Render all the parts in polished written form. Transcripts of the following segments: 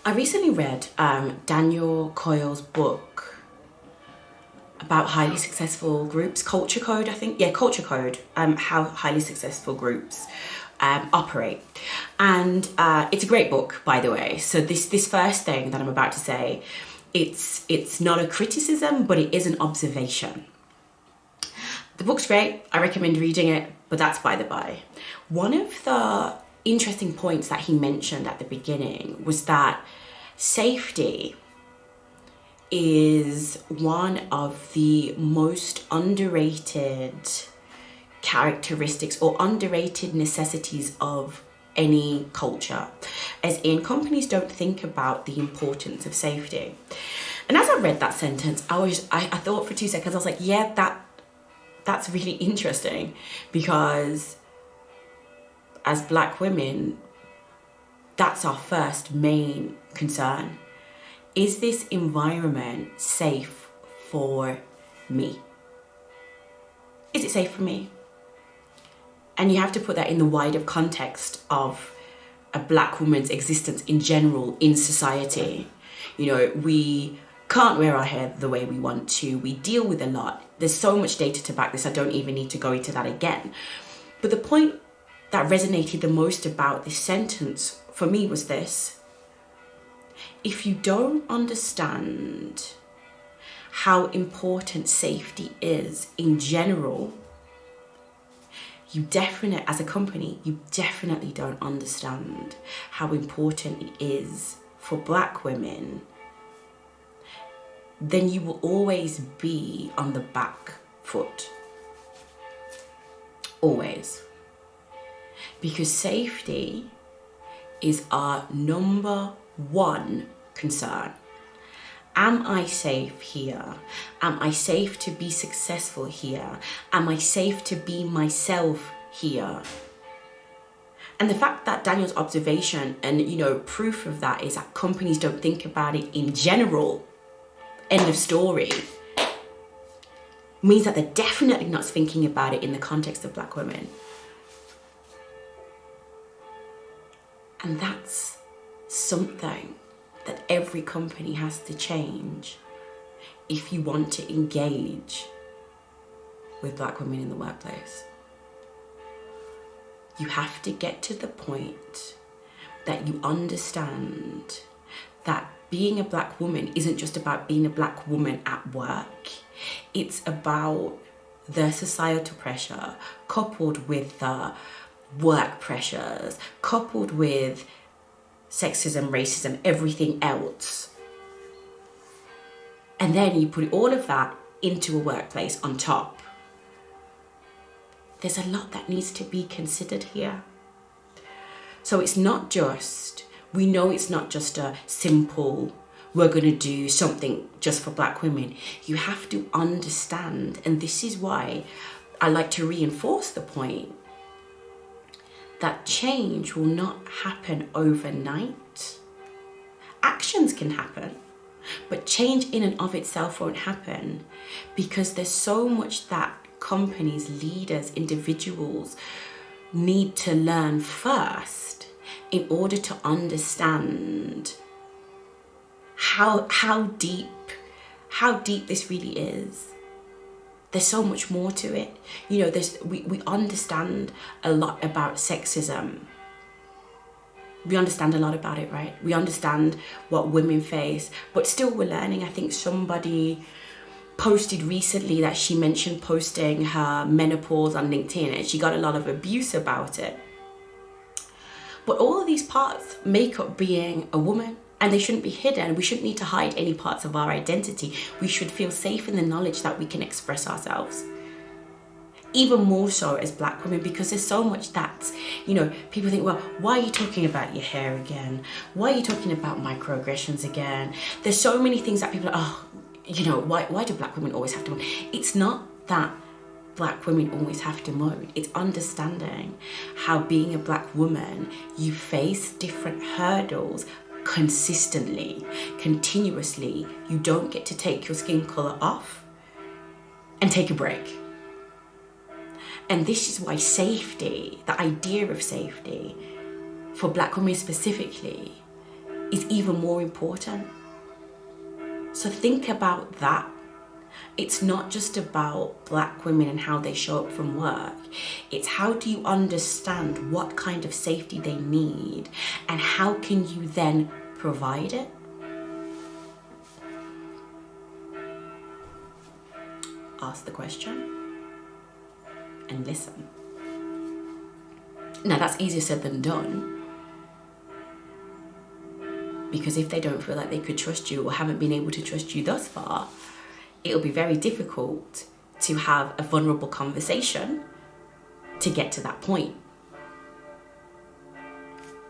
I recently read Daniel Coyle's book about highly successful groups, Culture Code, I think. Yeah, Culture Code, how highly successful groups operate. And it's a great book, by the way. So this first thing that I'm about to say, it's not a criticism, but it is an observation. The book's great. I recommend reading it, but that's by the by. One of the interesting points that he mentioned at the beginning was that safety is one of the most underrated characteristics or underrated necessities of any culture, as in companies don't think about the importance of safety. And as I read that sentence, I thought for 2 seconds, I was like, yeah, that's really interesting, because as Black women, that's our first main concern. Is this environment safe for me? Is it safe for me? And you have to put that in the wider context of a Black woman's existence in general in society. You know, we can't wear our hair the way we want to. We deal with a lot. There's so much data to back this. I don't even need to go into that again. But the point that resonated the most about this sentence for me was this: if you don't understand how important safety is in general, as a company, you definitely don't understand how important it is for Black women. Then you will always be on the back foot. Always. Because safety is our number one concern. Am I safe here? Am I safe to be successful here? Am I safe to be myself here? And the fact that Daniel's observation and, proof of that is that companies don't think about it in general, end of story, means that they're definitely not thinking about it in the context of Black women. And that's something that every company has to change if you want to engage with Black women in the workplace. You have to get to the point that you understand that being a Black woman isn't just about being a Black woman at work. It's about the societal pressure coupled with the work pressures, coupled with sexism, racism, everything else. And then you put all of that into a workplace on top. There's a lot that needs to be considered here. So it's not just, we know it's not just a simple, we're going to do something just for Black women. You have to understand, and this is why I like to reinforce the point, that change will not happen overnight. Actions can happen, but change in and of itself won't happen, because there's so much that companies, leaders, individuals need to learn first in order to understand how deep this really is. There's so much more to it. We understand a lot about sexism. We understand a lot about it, right? We understand what women face, but still we're learning. I think somebody posted recently that she mentioned posting her menopause on LinkedIn, and she got a lot of abuse about it. But all of these parts make up being a woman, and they shouldn't be hidden. We shouldn't need to hide any parts of our identity. We should feel safe in the knowledge that we can express ourselves. Even more so as Black women, because there's so much that, people think, well, why are you talking about your hair again? Why are you talking about microaggressions again? There's so many things that people are, why do Black women always have to moan? It's not that Black women always have to moan. It's understanding how being a Black woman, you face different hurdles consistently, continuously. You don't get to take your skin color off and take a break. And this is why safety, the idea of safety for Black women specifically, is even more important. So think about that. It's not just about Black women and how they show up from work. It's how do you understand what kind of safety they need and how can you then provide it? Ask the question and listen. Now that's easier said than done. Because if they don't feel like they could trust you or haven't been able to trust you thus far, it'll be very difficult to have a vulnerable conversation to get to that point.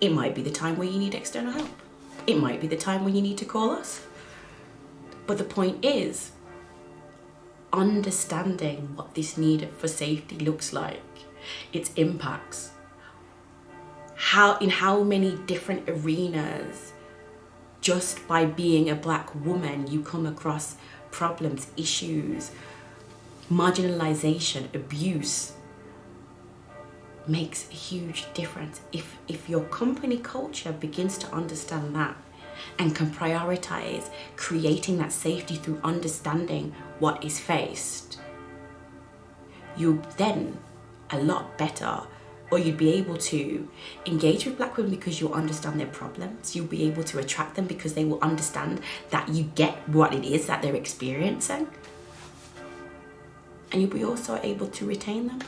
It might be the time where you need external help. It might be the time when you need to call us. But the point is, understanding what this need for safety looks like, its impacts, in how many different arenas, just by being a Black woman, you come across problems, issues, marginalization, abuse, makes a huge difference. If your company culture begins to understand that and can prioritize creating that safety through understanding what is faced, you'll then a lot better, or you'd be able to engage with Black women because you'll understand their problems. You'll be able to attract them because they will understand that you get what it is that they're experiencing. And you'll be also able to retain them.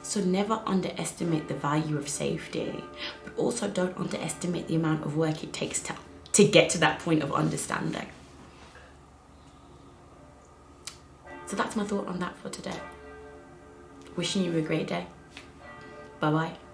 So never underestimate the value of safety, but also don't underestimate the amount of work it takes to get to that point of understanding. So that's my thought on that for today. Wishing you a great day. Bye-bye.